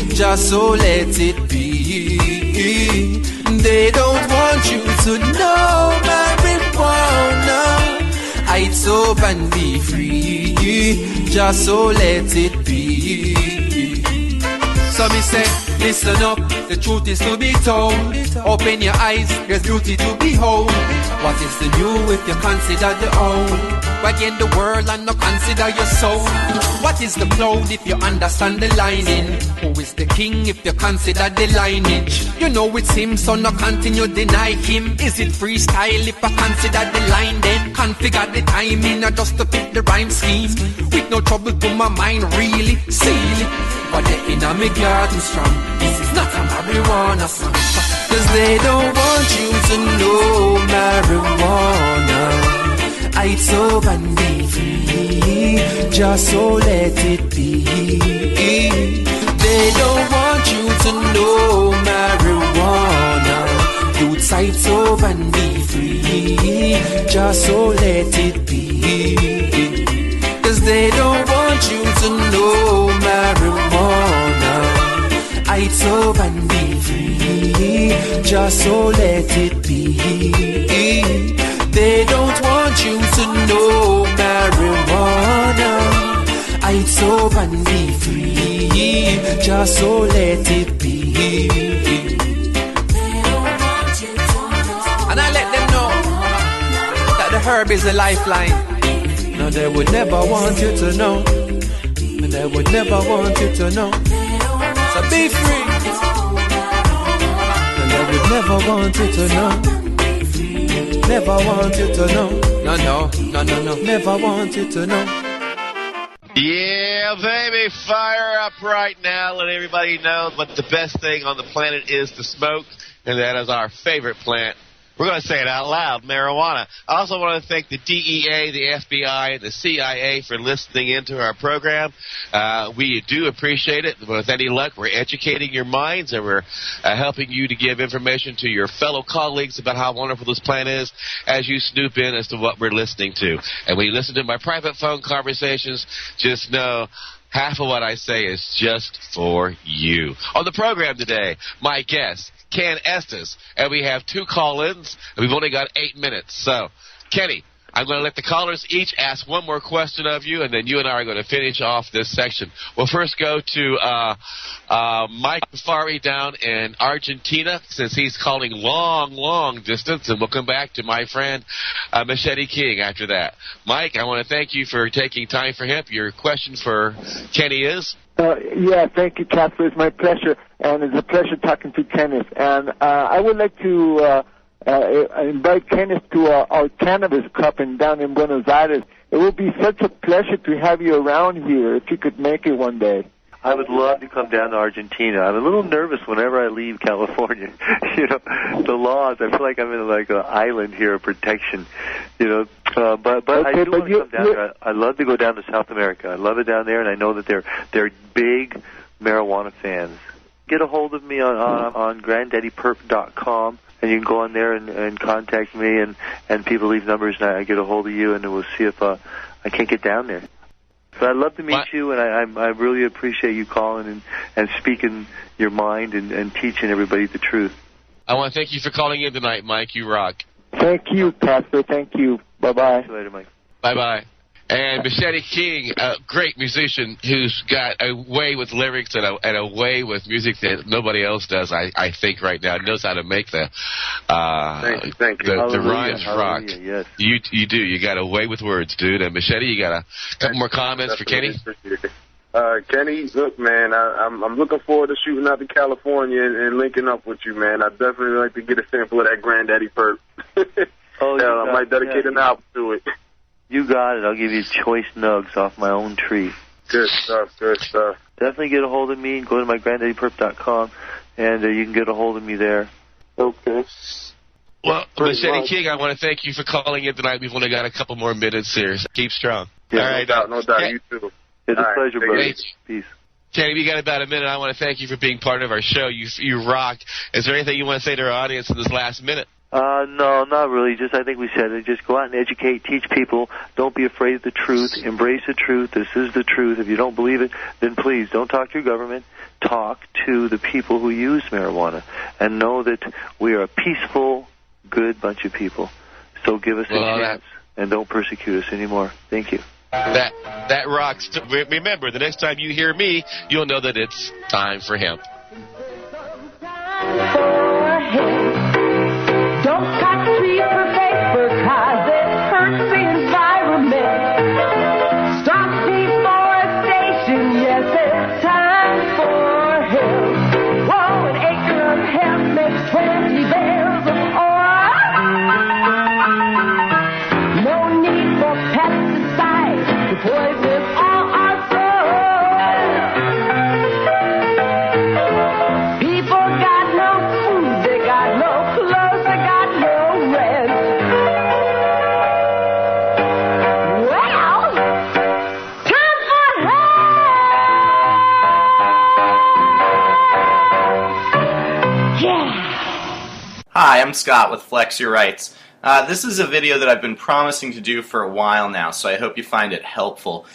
just so let it be. They don't want you to know marijuana. Heights up and be free, just so let it be. So me say, listen up, the truth is to be told. Open your eyes, there's beauty to behold. What is the new if you consider the old? Again the world and not consider your soul. What is the cloud if you understand the lining? Who is the king if you consider the lineage? You know it's him, so no continue deny him. Is it freestyle if I consider the line then? Configure the timing or just to fit the rhyme scheme. With no trouble to my mind really, seal it. But the inner me garden strong. This is not a marijuana song. Cause they don't want you to know marijuana. Heights up and be free, just so let it be. They don't want you to know marijuana. Youths heights up and be free, just so let it be. Cause they don't want you to know marijuana. Heights up and be free, just so let it be. They don't want you to know marijuana. Heights up and be free, just so let it be. And I let them know that the herb is a lifeline. No, they would never want you to know. And they would never want you to know. So be free. And they would never want you to know. Never want you to know. No, never want you to know. Yeah, baby, fire up right now. Let everybody know what the best thing on the planet is to smoke, and that is our favorite plant. We're going to say it out loud, marijuana. I also want to thank the DEA, the FBI, and the CIA for listening into our program. We do appreciate it. With any luck, we're educating your minds, and we're helping you to give information to your fellow colleagues about how wonderful this plant is as you snoop in as to what we're listening to. And when you listen to my private phone conversations, just know half of what I say is just for you. On the program today, my guest, Ken Estes, and we have 2 call-ins, and we've only got 8 minutes. So, Kenny, I'm going to let the callers each ask one more question of you, and then you and I are going to finish off this section. We'll first go to Mike Bafari down in Argentina, since he's calling long distance, and we'll come back to my friend Machete King after that. Mike, I want to thank you for taking time for hemp. Your question for Kenny is? Yeah, thank you, Casper. It's my pleasure, and it's a pleasure talking to Kenneth. And I would like to invite Kenneth to our cannabis cup down in Buenos Aires. It would be such a pleasure to have you around here if you could make it one day. I would love to come down to Argentina. I'm a little nervous whenever I leave California. You know, the laws, I feel like I'm in like an island here of protection, you know. But okay, I do want to come down there. I'd love to go down to South America. I love it down there, and I know that they're big marijuana fans. Get a hold of me on granddaddyperp.com, and you can go on there and contact me, and people leave numbers, and I get a hold of you, and we'll see if I can't get down there. But I'd love to meet you, and I really appreciate you calling and speaking your mind and teaching everybody the truth. I want to thank you for calling in tonight, Mike. You rock. Thank you, Casper. Thank you. Bye-bye. See you later, Mike. Bye-bye. And Machete King, a great musician who's got a way with lyrics and a way with music that nobody else does, I think, right now. Knows how to make the thank you. The rhymes rock. Yes. You do. You got a way with words, dude. And Machete, you got a couple more comments for Kenny? Kenny, look, man, I'm looking forward to shooting out to California and linking up with you, man. I'd definitely like to get a sample of that Granddaddy perp. I might dedicate an album to it. You got it. I'll give you choice nugs off my own tree. Good stuff, good stuff. Definitely get a hold of me. Go to mygranddaddyperp.com, and you can get a hold of me there. Okay. Well, Miss Eddie King, I want to thank you for calling in tonight. We've only got a couple more minutes here. So keep strong. Yeah, all right, no doubt. You too. It's a pleasure, brother. Peace. Kenny, we got about a minute. I want to thank you for being part of our show. You rock. Is there anything you want to say to our audience in this last minute? No, not really. Just I think we said it. Just go out and educate, teach people. Don't be afraid of the truth. Embrace the truth. This is the truth. If you don't believe it, then please don't talk to your government. Talk to the people who use marijuana, and know that we are a peaceful, good bunch of people. So give us a chance, and don't persecute us anymore. Thank you. That rocks. Remember, the next time you hear me, you'll know that it's time for hemp. Don't cut trees for paper, 'cause it hurts the environment. Stop deforestation, yes, it's time for hemp. Whoa, an acre of hemp makes 20 bales of oil. No need for pesticides to poison all our soil. People got no food, they got no clothes, they got no rent. Well, time for help! Yeah! Hi, I'm Scott with Flex Your Rights. This is a video that I've been promising to do for a while now, so I hope you find it helpful.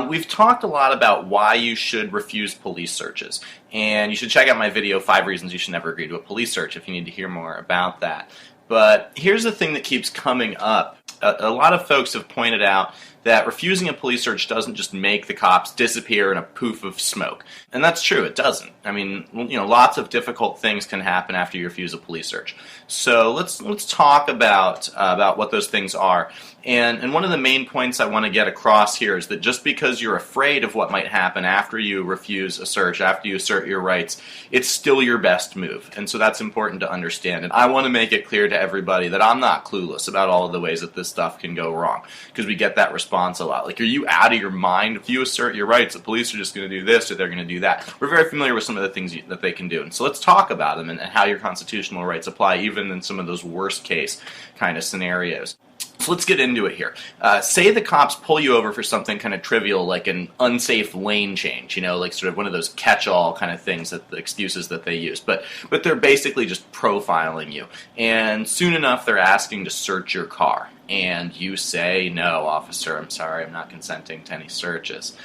We've talked a lot about why you should refuse police searches, and you should check out my video, 5 Reasons You Should Never Agree to a Police Search, if you need to hear more about that. But here's the thing that keeps coming up. A lot of folks have pointed out that refusing a police search doesn't just make the cops disappear in a poof of smoke. And that's true, it doesn't. I mean, lots of difficult things can happen after you refuse a police search. So let's talk about what those things are. And one of the main points I want to get across here is that just because you're afraid of what might happen after you refuse a search, after you assert your rights, it's still your best move. And so that's important to understand. And I want to make it clear to everybody that I'm not clueless about all of the ways that this stuff can go wrong, because we get that response a lot. Like, are you out of your mind? If you assert your rights, the police are just going to do this or they're going to do that. We're very familiar with some of the things that they can do. And so let's talk about them and how your constitutional rights apply even in some of those worst case kind of scenarios. So let's get into it here. Say the cops pull you over for something kind of trivial, like an unsafe lane change, like sort of one of those catch-all kind of things, that the excuses that they use. But they're basically just profiling you. And soon enough, they're asking to search your car. And you say, no, officer, I'm sorry, I'm not consenting to any searches.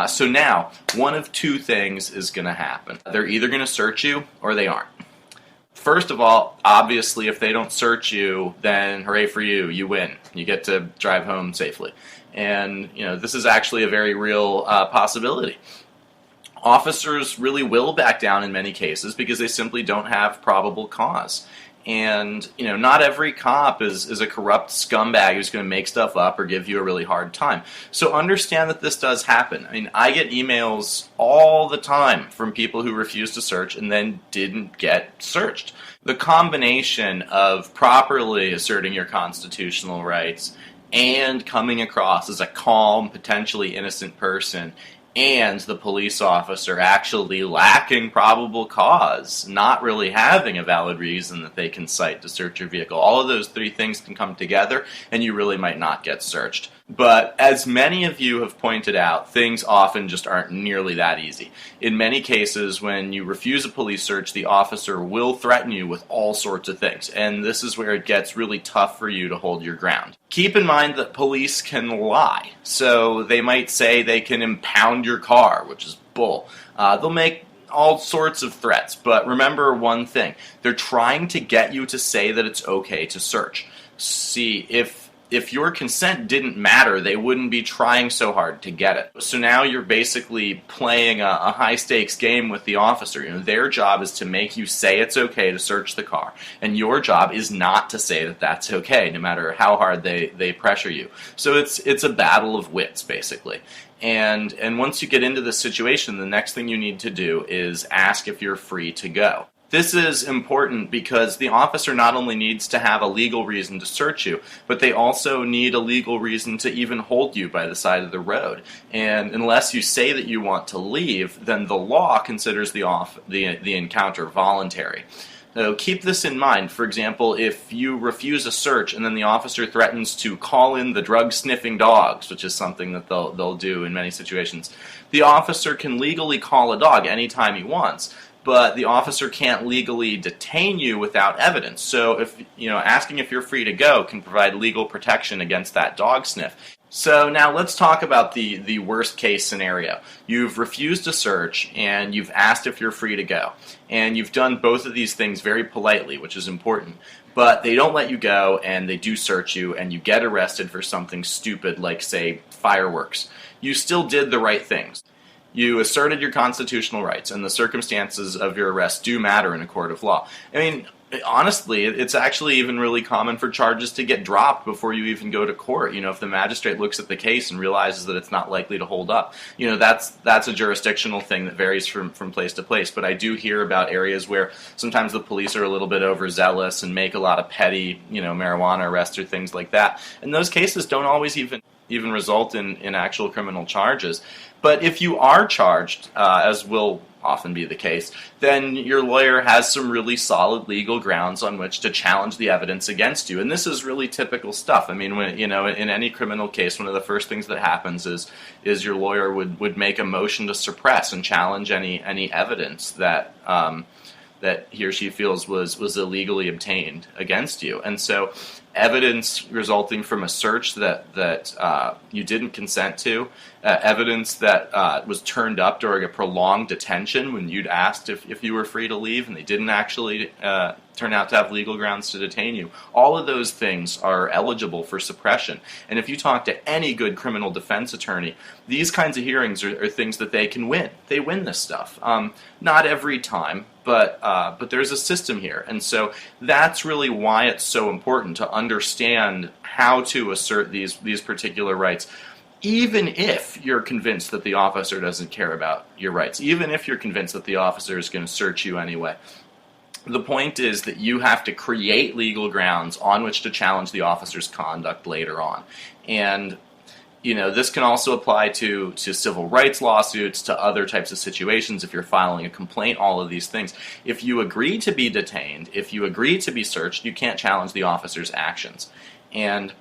So now, one of two things is going to happen. They're either going to search you or they aren't. First of all, obviously, if they don't search you, then hooray for you, you win. You get to drive home safely. And, this is actually a very real possibility. Officers really will back down in many cases because they simply don't have probable cause. And, not every cop is a corrupt scumbag who's going to make stuff up or give you a really hard time. So understand that this does happen. I mean, I get emails all the time from people who refused to search and then didn't get searched. The combination of properly asserting your constitutional rights and coming across as a calm, potentially innocent person, and the police officer actually lacking probable cause, not really having a valid reason that they can cite to search your vehicle. All of those three things can come together, and you really might not get searched. But as many of you have pointed out, things often just aren't nearly that easy. In many cases, when you refuse a police search, the officer will threaten you with all sorts of things, and this is where it gets really tough for you to hold your ground. Keep in mind that police can lie, so they might say they can impound your car, which is bull. They'll make all sorts of threats, but remember one thing. They're trying to get you to say that it's okay to search. See, if if your consent didn't matter, they wouldn't be trying so hard to get it. So now you're basically playing a high-stakes game with the officer. You know, their job is to make you say it's okay to search the car, and your job is not to say that that's okay, no matter how hard they pressure you. So it's a battle of wits, basically. And once you get into this situation, the next thing you need to do is ask if you're free to go. This is important because the officer not only needs to have a legal reason to search you, but they also need a legal reason to even hold you by the side of the road. And unless you say that you want to leave, then the law considers the encounter voluntary. So keep this in mind. For example, if you refuse a search and then the officer threatens to call in the drug-sniffing dogs, which is something that they'll do in many situations, the officer can legally call a dog anytime he wants, but the officer can't legally detain you without evidence. So if asking if you're free to go can provide legal protection against that dog sniff. So now let's talk about the worst case scenario. You've refused a search and you've asked if you're free to go. And you've done both of these things very politely, which is important. But they don't let you go and they do search you and you get arrested for something stupid like, say, fireworks. You still did the right things. You asserted your constitutional rights, and the circumstances of your arrest do matter in a court of law. I mean, honestly, it's actually even really common for charges to get dropped before you even go to court. You know, if the magistrate looks at the case and realizes that it's not likely to hold up, that's a jurisdictional thing that varies from place to place. But I do hear about areas where sometimes the police are a little bit overzealous and make a lot of petty, marijuana arrests or things like that. And those cases don't always even result in actual criminal charges. But if you are charged, as will often be the case, then your lawyer has some really solid legal grounds on which to challenge the evidence against you. And this is really typical stuff. I mean, when, in any criminal case, one of the first things that happens is your lawyer would make a motion to suppress and challenge any evidence that he or she feels was illegally obtained against you. And so evidence resulting from a search that you didn't consent to, evidence that was turned up during a prolonged detention when you'd asked if you were free to leave and they didn't actually turn out to have legal grounds to detain you. All of those things are eligible for suppression. And if you talk to any good criminal defense attorney, these kinds of hearings are things that they can win. They win this stuff. Not every time, but there's a system here. And so that's really why it's so important to understand how to assert these particular rights, even if you're convinced that the officer doesn't care about your rights, even if you're convinced that the officer is going to search you anyway. The point is that you have to create legal grounds on which to challenge the officer's conduct later on. And this can also apply to civil rights lawsuits, to other types of situations, if you're filing a complaint, all of these things. If you agree to be detained, if you agree to be searched, you can't challenge the officer's actions. And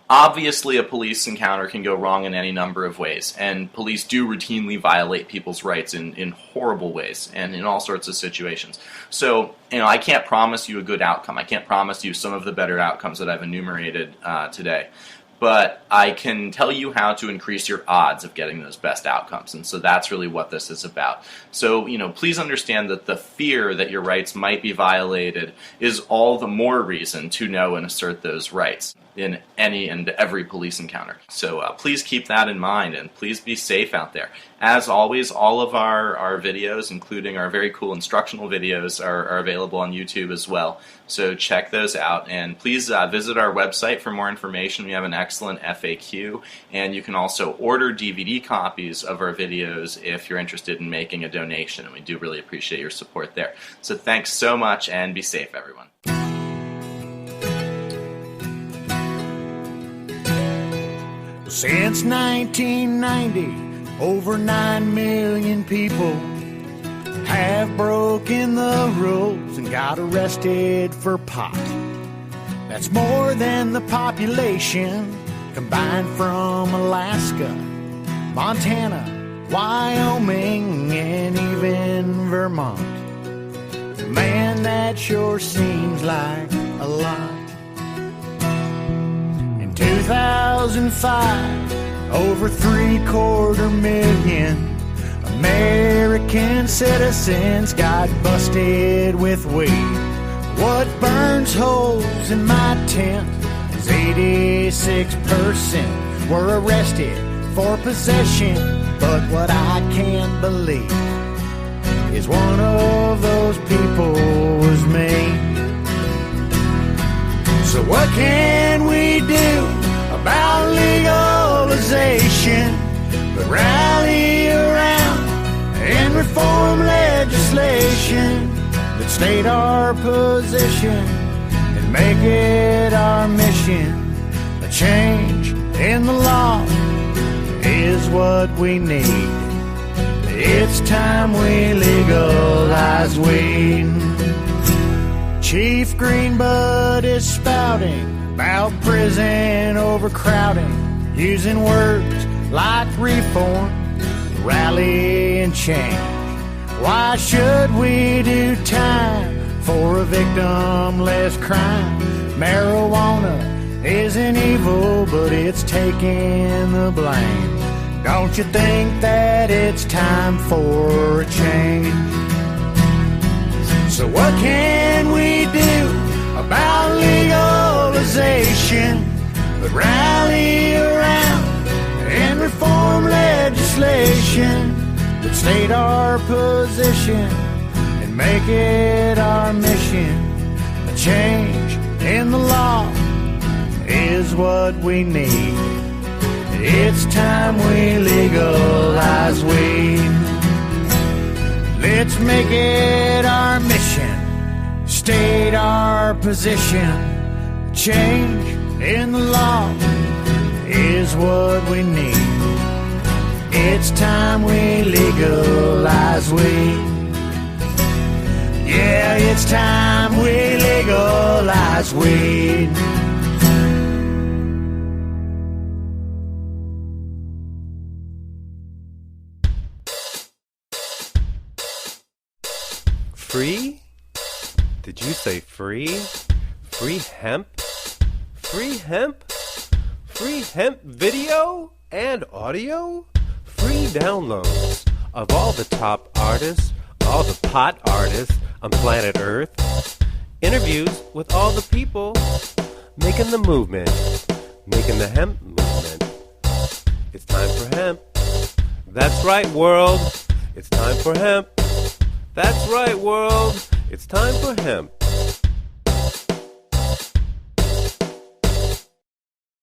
obviously a police encounter can go wrong in any number of ways, and police do routinely violate people's rights in horrible ways and in all sorts of situations. So, I can't promise you a good outcome. I can't promise you some of the better outcomes that I've enumerated today. But I can tell you how to increase your odds of getting those best outcomes. And so that's really what this is about. So, please understand that the fear that your rights might be violated is all the more reason to know and assert those rights in any and every police encounter. So please keep that in mind, and please be safe out there. As always, all of our videos, including our very cool instructional videos, are available on YouTube as well. So check those out, and please visit our website for more information. We have an excellent FAQ, and you can also order DVD copies of our videos if you're interested in making a donation, and we do really appreciate your support there. So thanks so much, and be safe, everyone. Since 1990, over 9 million people have broken the rules and got arrested for pot. That's more than the population combined from Alaska, Montana, Wyoming, and even Vermont. Man, that sure seems like a lot. In 2005, over 750,000 American citizens got busted with weed. What burns holes in my tent is as 86% were arrested for possession. But what I can't believe is one of those people was me. So what can we do about legalization but rally around and reform legislation that state our position and make it our mission? A change in the law is what we need. It's time we legalize weed. Chief Greenbud is spouting about prison overcrowding, using words like reform, rally, and change. Why should we do time for a victimless crime? Marijuana isn't evil, but it's taking the blame. Don't you think that it's time for a change? So what can we do about legalization but rally around and reform legislation that state our position and make it our mission? A change in the law is what we need. It's time we legalize weed. Let's make it our mission, state our position. Change in the law is what we need. It's time we legalize weed. Yeah, it's time we legalize weed. Free? Did you say free? Free hemp? Free hemp? Free hemp video and audio? Free downloads of all the top artists, all the pot artists on planet Earth. Interviews with all the people making the movement, making the hemp movement. It's time for hemp. That's right, world. It's time for hemp. That's right, world. It's time for hemp.